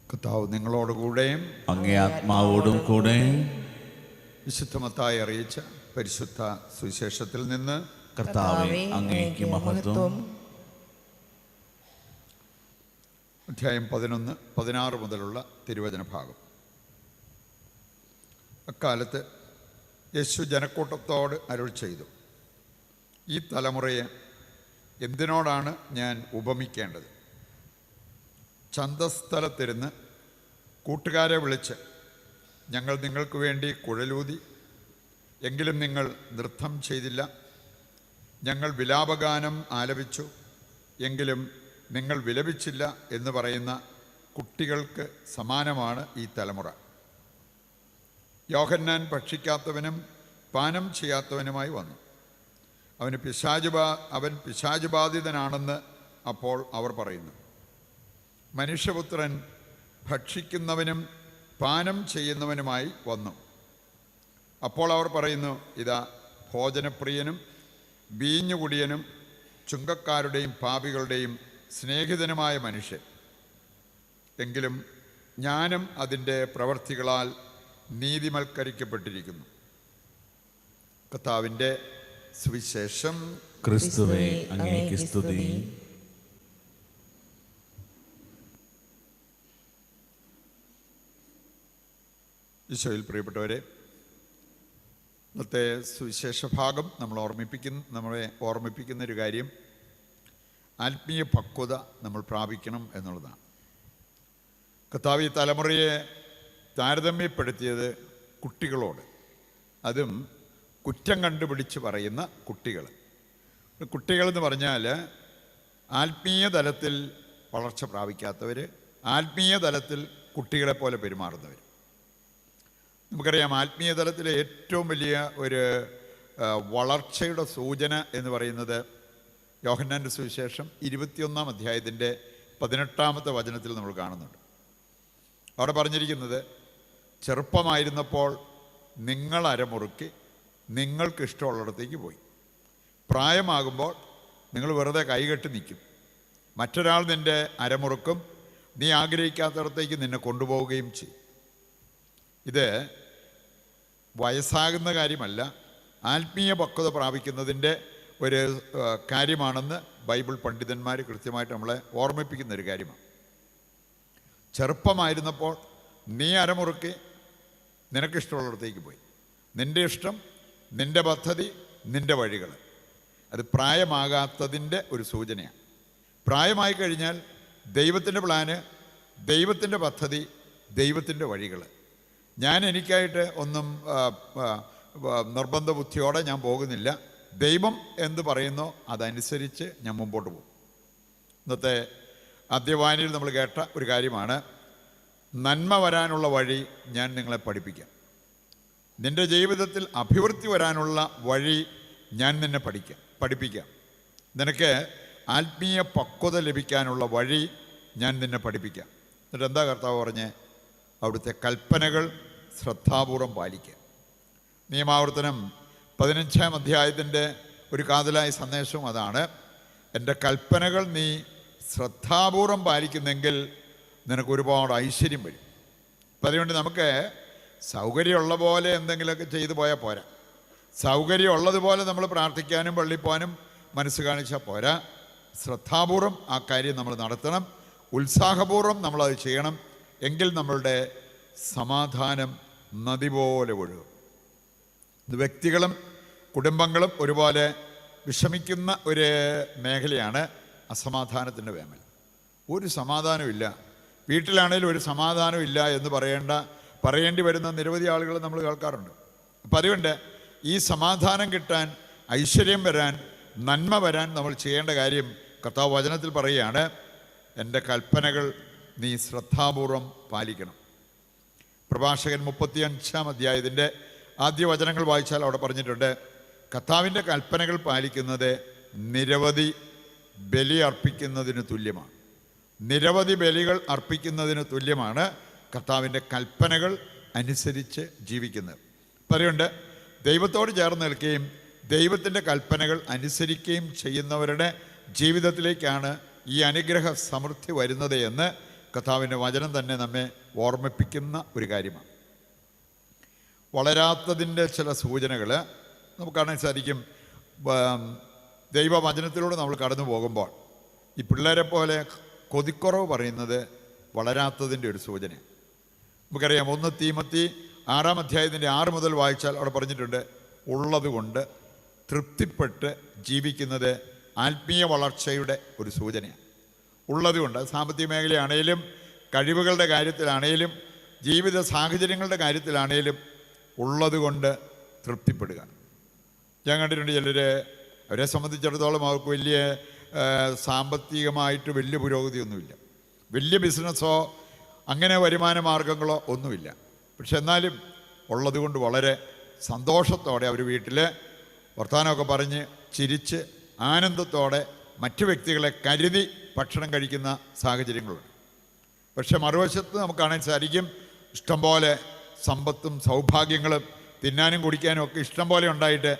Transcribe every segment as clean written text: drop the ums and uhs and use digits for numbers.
കർത്താവ് നിങ്ങളോടുകൂടെയും അങ്ങേ ആത്മാവോടും കൂടെ. വിശുദ്ധ മത്തായി അറിയിച്ച പരിശുദ്ധ സുവിശേഷത്തിൽ നിന്ന്. കർത്താവേ, അങ്ങേക്ക് മഹത്വം. അധ്യായം 11, 16 മുതലുള്ള തിരുവചന ഭാഗം. അക്കാലത്ത് യേശു ജനക്കൂട്ടത്തോട് അരുൾ ചെയ്തു, ഈ തലമുറയെ എന്തിനോടാണ് ഞാൻ ഉപമിക്കേണ്ടത്? ചന്തസ്ഥലത്തിരുന്ന് കൂട്ടുകാരെ വിളിച്ച്, ഞങ്ങൾ നിങ്ങൾക്ക് വേണ്ടി കുഴലൂതി, എങ്കിലും നിങ്ങൾ നൃത്തം ചെയ്തില്ല. ഞങ്ങൾ വിലാപഗാനം ആലപിച്ചു, എങ്കിലും നിങ്ങൾ വിലപിച്ചില്ല എന്ന് പറയുന്ന കുട്ടികൾക്ക് സമാനമാണ് ഈ തലമുറ. യോഹന്നാൻ ഭക്ഷിക്കാത്തവനും പാനം ചെയ്യാത്തവനുമായി വന്നു. അവൻ പിശാചുബാധിതനാണെന്ന് അപ്പോൾ അവർ പറയുന്നു. മനുഷ്യപുത്രൻ ഭക്ഷിക്കുന്നവനും പാനം ചെയ്യുന്നവനുമായി വന്നു. അപ്പോൾ അവർ പറയുന്നു, ഇതാ ഭോജനപ്രിയനും വീഞ്ഞുകുടിയനും ചുങ്കക്കാരുടെയും പാപികളുടെയും സ്നേഹിതനുമായ മനുഷ്യൻ. എങ്കിലും ജ്ഞാനം അതിൻ്റെ പ്രവൃത്തികളാൽ നീതിമൽക്കരിക്കപ്പെട്ടിരിക്കുന്നു. കർത്താവിൻ്റെ സുവിശേഷം. ക്രിസ്തുവേ, അങ്ങേക്ക് സ്തുതി. ഈശോയിൽ പ്രിയപ്പെട്ടവരെ, ഇന്നത്തെ സുവിശേഷ ഭാഗം നമ്മളെ ഓർമ്മിപ്പിക്കുന്ന ഒരു കാര്യം, ആത്മീയ പക്വത നമ്മൾ പ്രാപിക്കണം എന്നുള്ളതാണ്. കർത്താവ് ഈ തലമുറയെ താരതമ്യപ്പെടുത്തിയത് കുട്ടികളോട്, അതും കുറ്റം കണ്ടുപിടിച്ച് പറയുന്ന കുട്ടികളെന്ന് പറഞ്ഞാൽ ആത്മീയ തലത്തിൽ വളർച്ച പ്രാപിക്കാത്തവർ, ആത്മീയ തലത്തിൽ കുട്ടികളെപ്പോലെ പെരുമാറുന്നവർ. നമുക്കറിയാം, ആത്മീയ തലത്തിലെ ഏറ്റവും വലിയ ഒരു വളർച്ചയുടെ സൂചന എന്ന് പറയുന്നത് യോഹന്നാൻ്റെ സുവിശേഷം 21-ാം അധ്യായത്തിൻ്റെ 18-ാമത്തെ വചനത്തിൽ നമ്മൾ കാണുന്നുണ്ട്. അവിടെ പറഞ്ഞിരിക്കുന്നത്, ചെറുപ്പമായിരുന്നപ്പോൾ നിങ്ങൾ അരമുറുക്കി നിങ്ങൾക്കിഷ്ടമുള്ളിടത്തേക്ക് പോയി. പ്രായമാകുമ്പോൾ നിങ്ങൾ വെറുതെ കൈകെട്ടി നിൽക്കും. മറ്റൊരാൾ നിൻ്റെ അരമുറുക്കും, നീ ആഗ്രഹിക്കാത്തിടത്തേക്ക് നിന്നെ കൊണ്ടുപോവുകയും ചെയ്യും. ഇത് വയസ്സാകുന്ന കാര്യമല്ല, ആത്മീയ പക്വത പ്രാപിക്കുന്നതിൻ്റെ ഒരു കാര്യമാണെന്ന് ബൈബിൾ പണ്ഡിതന്മാർ കൃത്യമായിട്ട് നമ്മളെ ഓർമ്മിപ്പിക്കുന്ന ഒരു കാര്യമാണ്. ചെറുപ്പമായിരുന്നപ്പോൾ നീ അരമുറുക്കി നിനക്കിഷ്ടമുള്ളിടത്തേക്ക് പോയി. നിൻ്റെ ഇഷ്ടം, നിൻ്റെ പദ്ധതി, നിൻ്റെ വഴികൾ, അത് പ്രായമാകാത്തതിൻ്റെ ഒരു സൂചനയാണ്. പ്രായമായി കഴിഞ്ഞാൽ ദൈവത്തിൻ്റെ പ്ലാന്, ദൈവത്തിൻ്റെ പദ്ധതി, ദൈവത്തിൻ്റെ വഴികൾ. ഞാൻ എനിക്കായിട്ട് ഒന്നും നിർബന്ധ ബുദ്ധിയോടെ ഞാൻ പോകുന്നില്ല. ദൈവം എന്ത് പറയുന്നോ അതനുസരിച്ച് ഞാൻ മുമ്പോട്ട് പോകും. ഇന്നത്തെ ആദ്യവായനയിൽ നമ്മൾ കേട്ട ഒരു കാര്യമാണ്, നന്മ വരാനുള്ള വഴി ഞാൻ നിങ്ങളെ പഠിപ്പിക്കാം. നിൻ്റെ ജീവിതത്തിൽ അഭിവൃദ്ധി വരാനുള്ള വഴി ഞാൻ നിന്നെ പഠിപ്പിക്കാം. നിനക്ക് ആത്മീയ പക്വത ലഭിക്കാനുള്ള വഴി ഞാൻ നിന്നെ പഠിപ്പിക്കാം. എന്നിട്ട് എന്താ കർത്താവ് പറഞ്ഞേ? അവിടുത്തെ കൽപ്പനകൾ ശ്രദ്ധാപൂർവം പാലിക്കുക. നിയമാവർത്തനം 15-ാം അധ്യായത്തിൻ്റെ ഒരു കാതലായ സന്ദേശവും അതാണ്, എൻ്റെ കൽപ്പനകൾ നീ ശ്രദ്ധാപൂർവം പാലിക്കുന്നെങ്കിൽ നിനക്ക് ഒരുപാട് ഐശ്വര്യം വരും. അപ്പം അതുകൊണ്ട് നമുക്ക് സൗകര്യമുള്ള പോലെ എന്തെങ്കിലുമൊക്കെ ചെയ്തു പോയാൽ പോരാ. സൗകര്യമുള്ളതുപോലെ നമ്മൾ പ്രാർത്ഥിക്കാനും പള്ളിപ്പോകാനും മനസ്സ് കാണിച്ചാൽ പോരാ. ശ്രദ്ധാപൂർവം ആ കാര്യം നമ്മൾ നടത്തണം, ഉത്സാഹപൂർവ്വം നമ്മളത് ചെയ്യണം. എങ്കിൽ നമ്മളുടെ സമാധാനം നദി പോലെ ഒഴുകും. ഇത് വ്യക്തികളും കുടുംബങ്ങളും ഒരുപോലെ വിഷമിക്കുന്ന ഒരു മേഖലയാണ് അസമാധാനത്തിൻ്റെ വേമൽ. ഒരു സമാധാനമില്ല, വീട്ടിലാണേലും ഒരു സമാധാനമില്ല എന്ന് പറയേണ്ടി വരുന്ന നിരവധി ആളുകൾ നമ്മൾ കേൾക്കാറുണ്ട്. അപ്പം അതുകൊണ്ട് ഈ സമാധാനം കിട്ടാൻ, ഐശ്വര്യം വരാൻ, നന്മ വരാൻ നമ്മൾ ചെയ്യേണ്ട കാര്യം കർത്താവ് വചനത്തിൽ പറയുകയാണ്, എൻ്റെ കൽപ്പനകൾ നീ ശ്രദ്ധാപൂർവം പാലിക്കണം. പ്രഭാഷകൻ 35-ാം അധ്യായത്തിൻ്റെ ആദ്യ വചനങ്ങൾ വായിച്ചാൽ അവിടെ പറഞ്ഞിട്ടുണ്ട്, കർത്താവിൻ്റെ കൽപ്പനകൾ പാലിക്കുന്നത് നിരവധി ബലി അർപ്പിക്കുന്നതിന് തുല്യമാണ്. നിരവധി ബലികൾ അർപ്പിക്കുന്നതിന് തുല്യമാണ് കർത്താവിൻ്റെ കൽപ്പനകൾ അനുസരിച്ച് ജീവിക്കുന്നത്. പറയുന്നുണ്ട്, ദൈവത്തോട് ചേർന്ന് നിൽക്കുകയും ദൈവത്തിൻ്റെ കൽപ്പനകൾ അനുസരിക്കുകയും ചെയ്യുന്നവരുടെ ജീവിതത്തിലേക്കാണ് ഈ അനുഗ്രഹ സമൃദ്ധി വരുന്നത് എന്ന് കർത്താവിൻ്റെ വചനം തന്നെ നമ്മെ ഓർമ്മിപ്പിക്കുന്ന ഒരു കാര്യമാണ്. വളരാത്തതിൻ്റെ ചില സൂചനകൾ നമുക്ക് കാണാൻ സാധിക്കും. ദൈവവചനത്തിലൂടെ നമ്മൾ കടന്നു പോകുമ്പോൾ ഈ പിള്ളേരെ പോലെ കൊതിക്കുറവ് പറയുന്നത് വളരാത്തതിൻ്റെ ഒരു സൂചന. നമുക്കറിയാം, 1 തീമോത്തി 6-ാം അധ്യായത്തിൻ്റെ 6 മുതൽ വായിച്ചാൽ അവിടെ പറഞ്ഞിട്ടുണ്ട്, ഉള്ളതുകൊണ്ട് തൃപ്തിപ്പെട്ട് ജീവിക്കുന്നത് ആത്മീയ വളർച്ചയുടെ ഒരു സൂചനയാണ്. ഉള്ളതുകൊണ്ട് സാമ്പത്തിക മേഖലയാണേലും കഴിവുകളുടെ കാര്യത്തിലാണേലും ജീവിത സാഹചര്യങ്ങളുടെ കാര്യത്തിലാണേലും ഉള്ളതുകൊണ്ട് തൃപ്തിപ്പെടുക. ഞാൻ കണ്ടിട്ടുണ്ട് ചിലർ, അവരെ സംബന്ധിച്ചിടത്തോളം അവർക്ക് വലിയ സാമ്പത്തികമായിട്ട് വലിയ പുരോഗതിയൊന്നുമില്ല, വലിയ ബിസിനസ്സോ അങ്ങനെ വരുമാന മാർഗങ്ങളോ ഒന്നുമില്ല. പക്ഷെ എന്നാലും ഉള്ളതുകൊണ്ട് വളരെ സന്തോഷത്തോടെ അവർ വീട്ടിൽ വർത്തമാനമൊക്കെ പറഞ്ഞ് ചിരിച്ച് ആനന്ദത്തോടെ മറ്റു വ്യക്തികളെ കരുതി ഭക്ഷണം കഴിക്കുന്ന സാഹചര്യങ്ങളുണ്ട്. പക്ഷെ മറുവശത്ത് നമുക്ക് കാണാൻ സാധിക്കും, ഇഷ്ടംപോലെ സമ്പത്തും സൗഭാഗ്യങ്ങളും തിന്നാനും കുടിക്കാനും ഒക്കെ ഇഷ്ടം പോലെ ഉണ്ടായിട്ട്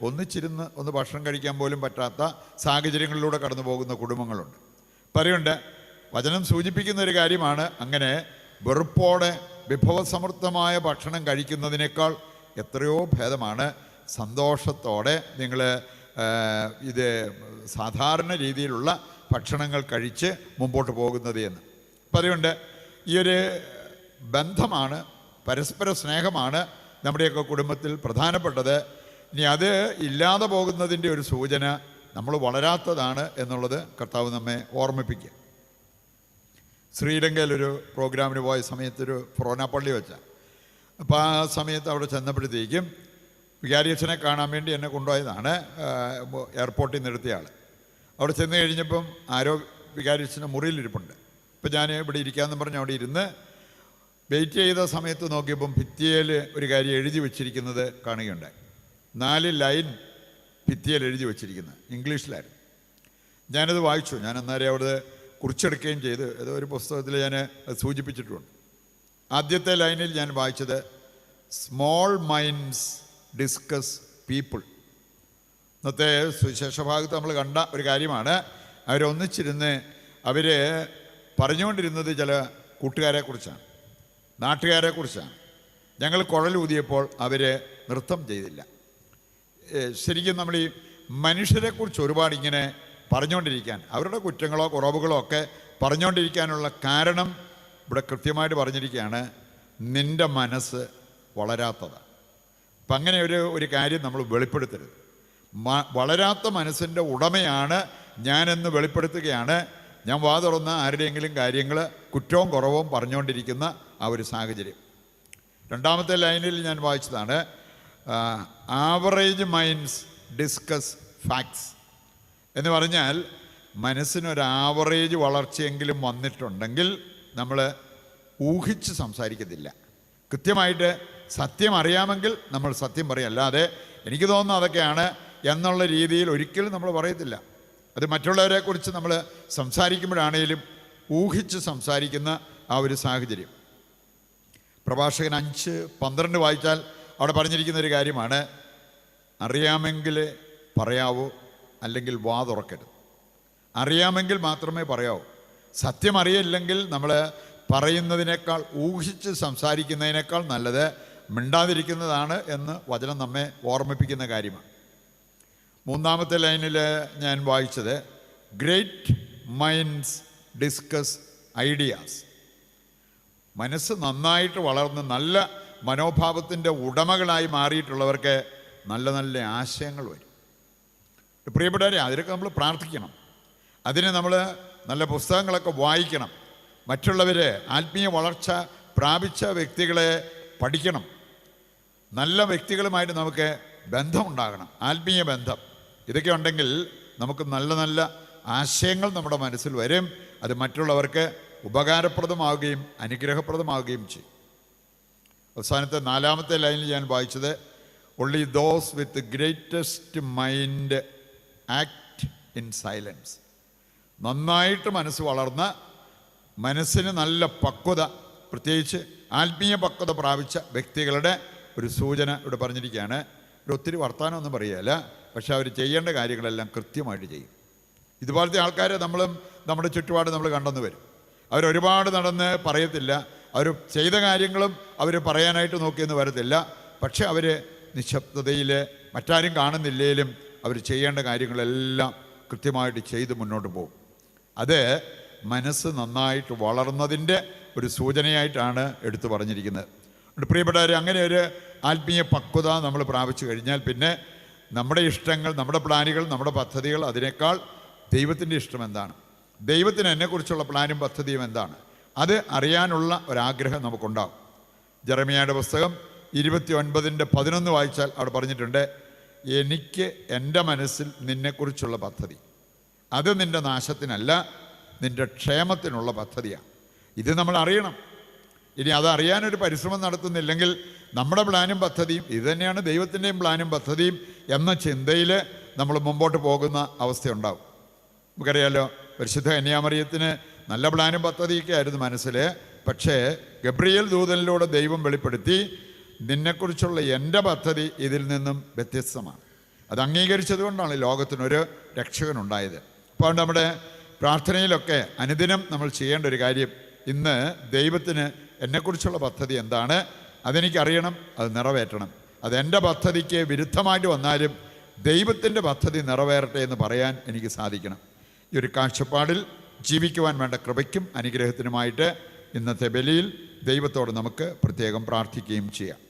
ഒന്നിച്ചിരുന്ന് ഒന്ന് ഭക്ഷണം കഴിക്കാൻ പോലും പറ്റാത്ത സാഹചര്യങ്ങളിലൂടെ കടന്നു പോകുന്ന കുടുംബങ്ങളുണ്ട്. പറയുണ്ട്, വചനം സൂചിപ്പിക്കുന്ന ഒരു കാര്യമാണ്, അങ്ങനെ വെറുപ്പോടെ വിഭവസമൃദ്ധമായ ഭക്ഷണം കഴിക്കുന്നതിനേക്കാൾ എത്രയോ ഭേദമാണ് സന്തോഷത്തോടെ നിങ്ങൾ ഇത് സാധാരണ രീതിയിലുള്ള ഭക്ഷണങ്ങൾ കഴിച്ച് മുമ്പോട്ട് പോകുന്നത് എന്ന്. അപ്പം അതുകൊണ്ട് ഈ ഒരു ബന്ധമാണ്, പരസ്പര സ്നേഹമാണ് നമ്മുടെയൊക്കെ കുടുംബത്തിൽ പ്രധാനപ്പെട്ടത്. ഇനി അത് ഇല്ലാതെ പോകുന്നതിൻ്റെ ഒരു സൂചന നമ്മൾ വളരാത്തതാണ് എന്നുള്ളത് കർത്താവ് നമ്മെ ഓർമ്മിപ്പിക്കുക. ശ്രീലങ്കയിലൊരു പ്രോഗ്രാമിന് പോയ സമയത്തൊരു ഫൊറോനാപ്പള്ളി വെച്ചാൽ, അപ്പോൾ ആ സമയത്ത് അവിടെ ചെന്നപ്പോഴത്തേക്കും വികാരിയച്ഛനെ കാണാൻ വേണ്ടി എന്നെ കൊണ്ടുപോയതാണ് എയർപോർട്ടിൽ നിന്ന് എടുത്തിയ ആൾ. അവിടെ ചെന്ന് കഴിഞ്ഞപ്പം ആരോ വികാരിയച്ഛൻ്റെ മുറിയിലിരിപ്പുണ്ട്. ഇപ്പം ഞാൻ ഇവിടെ ഇരിക്കാമെന്ന് പറഞ്ഞ് അവിടെ ഇരുന്ന് വെയിറ്റ് ചെയ്ത സമയത്ത് നോക്കിയപ്പം ഭിത്തിയിൽ ഒരു കാര്യം എഴുതി വച്ചിരിക്കുന്നത് കാണുകയുണ്ടായി. 4 ലൈൻ ഭിത്തിയിൽ എഴുതി വച്ചിരിക്കുന്നത് ഇംഗ്ലീഷിലായിരുന്നു. ഞാനത് വായിച്ചു. ഞാൻ അന്നേരം അവിടെ കുറിച്ചെടുക്കുകയും ചെയ്ത് ഏതോ ഒരു പുസ്തകത്തിൽ ഞാൻ സൂചിപ്പിച്ചിട്ടുണ്ട്. ആദ്യത്തെ ലൈനിൽ ഞാൻ വായിച്ചത്, സ്മോൾ മൈൻഡ്സ് ഡിസ്കസ് പീപ്പിൾ. ഇന്നത്തെ സുവിശേഷ ഭാഗത്ത് നമ്മൾ കണ്ട ഒരു കാര്യമാണ്. അവരൊന്നിച്ചിരുന്ന് അവർ പറഞ്ഞുകൊണ്ടിരുന്നത് ചില കൂട്ടുകാരെക്കുറിച്ചാണ്, നാട്ടുകാരെക്കുറിച്ചാണ്. ഞങ്ങൾ കുഴലൂതിയപ്പോൾ അവർ നൃത്തം ചെയ്തില്ല. ശരിക്കും നമ്മൾ ഈ മനുഷ്യരെക്കുറിച്ച് ഒരുപാട് ഇങ്ങനെ പറഞ്ഞുകൊണ്ടിരിക്കാൻ, അവരുടെ കുറ്റങ്ങളോ കുറവുകളോ ഒക്കെ പറഞ്ഞുകൊണ്ടിരിക്കാനുള്ള കാരണം ഇവിടെ കൃത്യമായിട്ട് പറഞ്ഞിരിക്കുകയാണ്, നിൻ്റെ മനസ്സ് വളരാത്തതാണ്. അപ്പം അങ്ങനെ ഒരു കാര്യം നമ്മൾ വെളിപ്പെടുത്തരുത്. വളരാത്ത മനസ്സിൻ്റെ ഉടമയാണ് ഞാനെന്ന് വെളിപ്പെടുത്തുകയാണ്. ഞാൻ വാ തുറന്ന ആരുടെയെങ്കിലും കാര്യങ്ങൾ കുറ്റവും കുറവും പറഞ്ഞുകൊണ്ടിരിക്കുന്ന ആ ഒരു സാഹചര്യം. രണ്ടാമത്തെ ലൈനിൽ ഞാൻ വായിച്ചതാണ്, ആവറേജ് മൈൻഡ്സ് ഡിസ്കസ് ഫാക്ട്സ് എന്ന് പറഞ്ഞാൽ മനസ്സിനൊരു ആവറേജ് വളർച്ചയെങ്കിലും വന്നിട്ടുണ്ടെങ്കിൽ നമ്മൾ ഊഹിച്ച് സംസാരിക്കത്തില്ല. കൃത്യമായിട്ട് സത്യം അറിയാമെങ്കിൽ നമ്മൾ സത്യം പറയും, അല്ലാതെ എനിക്ക് തോന്നുന്നു അതൊക്കെയാണ് എന്നുള്ള രീതിയിൽ ഒരിക്കലും നമ്മൾ പറയത്തില്ല. അത് മറ്റുള്ളവരെക്കുറിച്ച് നമ്മൾ സംസാരിക്കുമ്പോഴാണേലും ഊഹിച്ച് സംസാരിക്കുന്ന ആ ഒരു സാഹചര്യം. പ്രഭാഷകൻ 5:12 വായിച്ചാൽ അവിടെ പറഞ്ഞിരിക്കുന്ന ഒരു കാര്യമാണ്, അറിയാമെങ്കിൽ പറയാവൂ, അല്ലെങ്കിൽ വാ തുറക്കരുത്. അറിയാമെങ്കിൽ മാത്രമേ പറയാവൂ. സത്യം അറിയില്ലെങ്കിൽ നമ്മൾ പറയുന്നതിനേക്കാൾ ഊഹിച്ച് സംസാരിക്കുന്നതിനേക്കാൾ നല്ലത് മിണ്ടാതിരിക്കുന്നതാണ് എന്ന് വചനം നമ്മെ ഓർമ്മിപ്പിക്കുന്ന കാര്യമാണ്. മൂന്നാമത്തെ ലൈനിൽ ഞാൻ വായിച്ചത്, ഗ്രേറ്റ് മൈൻഡ്സ് ഡിസ്കസ് ഐഡിയാസ്. മനസ്സ് നന്നായിട്ട് വളർന്ന് നല്ല മനോഭാവത്തിൻ്റെ ഉടമകളായി മാറിയിട്ടുള്ളവർക്ക് നല്ല നല്ല ആശയങ്ങൾ വരും. പ്രിയപ്പെട്ടവരെ, അതിനൊക്കെ നമ്മൾ പ്രാർത്ഥിക്കണം. അതിന് നമ്മൾ നല്ല പുസ്തകങ്ങളൊക്കെ വായിക്കണം. മറ്റുള്ളവർ ആത്മീയ വളർച്ച പ്രാപിച്ച വ്യക്തികളെ പഠിക്കണം. നല്ല വ്യക്തികളുമായിട്ട് നമുക്ക് ബന്ധമുണ്ടാകണം, ആത്മീയ ബന്ധം. ഇതൊക്കെ ഉണ്ടെങ്കിൽ നമുക്ക് നല്ല നല്ല ആശയങ്ങൾ നമ്മുടെ മനസ്സിൽ വരും. അത് മറ്റുള്ളവർക്ക് ഉപകാരപ്രദമാവുകയും അനുഗ്രഹപ്രദമാവുകയും ചെയ്യും. അവസാനത്തെ 4ാമത്തെ ലൈനിൽ ഞാൻ വായിച്ചത്, only those with the greatest mind act in silence. നന്നായിട്ട് മനസ്സ് വളർന്ന, മനസ്സിന് നല്ല പക്വത, പ്രത്യേകിച്ച് ആത്മീയ പക്വത പ്രാപിച്ച വ്യക്തികളുടെ ഒരു സൂചന ഇവിടെ പറഞ്ഞിരിക്കുകയാണ്. ഒത്തിരി വർത്തമാനമൊന്നും പറയുകയല്ല, പക്ഷെ അവർ ചെയ്യേണ്ട കാര്യങ്ങളെല്ലാം കൃത്യമായിട്ട് ചെയ്യും. ഇതുപോലത്തെ ആൾക്കാരെ നമ്മളും നമ്മുടെ ചുറ്റുപാട് നമ്മൾ കണ്ടെന്ന് വരും. അവരൊരുപാട് നടന്ന് പറയത്തില്ല, അവർ ചെയ്ത കാര്യങ്ങളും അവർ പറയാനായിട്ട് നോക്കിയെന്ന് വരത്തില്ല. പക്ഷെ അവർ നിശബ്ദതയിൽ മറ്റാരും കാണുന്നില്ലേലും അവർ ചെയ്യേണ്ട കാര്യങ്ങളെല്ലാം കൃത്യമായിട്ട് ചെയ്ത് മുന്നോട്ട് പോകും. അത് മനസ്സ് നന്നായിട്ട് വളർന്നതിൻ്റെ ഒരു സൂചനയായിട്ടാണ് എടുത്തു പറഞ്ഞിരിക്കുന്നത്. പ്രിയപ്പെട്ടവരെ, അങ്ങനെ ഒരു ആത്മീയ പക്വത നമ്മൾ പ്രാപിച്ചു കഴിഞ്ഞാൽ പിന്നെ നമ്മുടെ ഇഷ്ടങ്ങൾ, നമ്മുടെ പ്ലാനുകൾ, നമ്മുടെ പദ്ധതികൾ, അതിനേക്കാൾ ദൈവത്തിൻ്റെ ഇഷ്ടം എന്താണ്, ദൈവത്തിന് എന്നെക്കുറിച്ചുള്ള പ്ലാനും പദ്ധതിയും എന്താണ്, അത് അറിയാനുള്ള ഒരാഗ്രഹം നമുക്കുണ്ടാകും. ജെറമിയായുടെ പുസ്തകം 29:11 വായിച്ചാൽ അവിടെ പറഞ്ഞിട്ടുണ്ട്, എനിക്ക് എൻ്റെ മനസ്സിൽ നിന്നെക്കുറിച്ചുള്ള പദ്ധതി അത് നിൻ്റെ നാശത്തിനല്ല, നിൻ്റെ ക്ഷേമത്തിനുള്ള പദ്ധതിയാണ്. ഇത് നമ്മൾ അറിയണം. ഇനി അതറിയാനൊരു പരിശ്രമം നടത്തുന്നില്ലെങ്കിൽ നമ്മുടെ പ്ലാനും പദ്ധതിയും ഇത് തന്നെയാണ് ദൈവത്തിൻ്റെയും പ്ലാനും പദ്ധതിയും എന്ന ചിന്തയിൽ നമ്മൾ മുമ്പോട്ട് പോകുന്ന അവസ്ഥയുണ്ടാവും. നമുക്കറിയാലോ, പരിശുദ്ധ കന്യാമറിയത്തിന് നല്ല പ്ലാനും പദ്ധതിയൊക്കെ ആയിരുന്നു മനസ്സിൽ. പക്ഷേ ഗബ്രിയേൽ ദൂതനിലൂടെ ദൈവം വെളിപ്പെടുത്തി, നിന്നെക്കുറിച്ചുള്ള എൻ്റെ പദ്ധതി ഇതിൽ നിന്നും വ്യത്യസ്തമാണ്. അത് അംഗീകരിച്ചത് കൊണ്ടാണ് ലോകത്തിനൊരു രക്ഷകനുണ്ടായത്. അപ്പോൾ നമ്മുടെ പ്രാർത്ഥനയിലൊക്കെ അനുദിനം നമ്മൾ ചെയ്യേണ്ട ഒരു കാര്യം, ഇന്ന് ദൈവത്തിന് എന്നെക്കുറിച്ചുള്ള പദ്ധതി എന്താണ്, അതെനിക്കറിയണം, അത് നിറവേറ്റണം. അതെൻ്റെ പദ്ധതിക്ക് വിരുദ്ധമായിട്ട് വന്നാലും ദൈവത്തിൻ്റെ പദ്ധതി നിറവേറട്ടെ എന്ന് പറയാൻ എനിക്ക് സാധിക്കണം. ഈ ഒരു കാഴ്ചപ്പാടിൽ ജീവിക്കുവാൻ വേണ്ട കൃപയ്ക്കും അനുഗ്രഹത്തിനുമായിട്ട് ഇന്നത്തെ ബലിയിൽ ദൈവത്തോട് നമുക്ക് പ്രത്യേകം പ്രാർത്ഥിക്കുകയും ചെയ്യാം.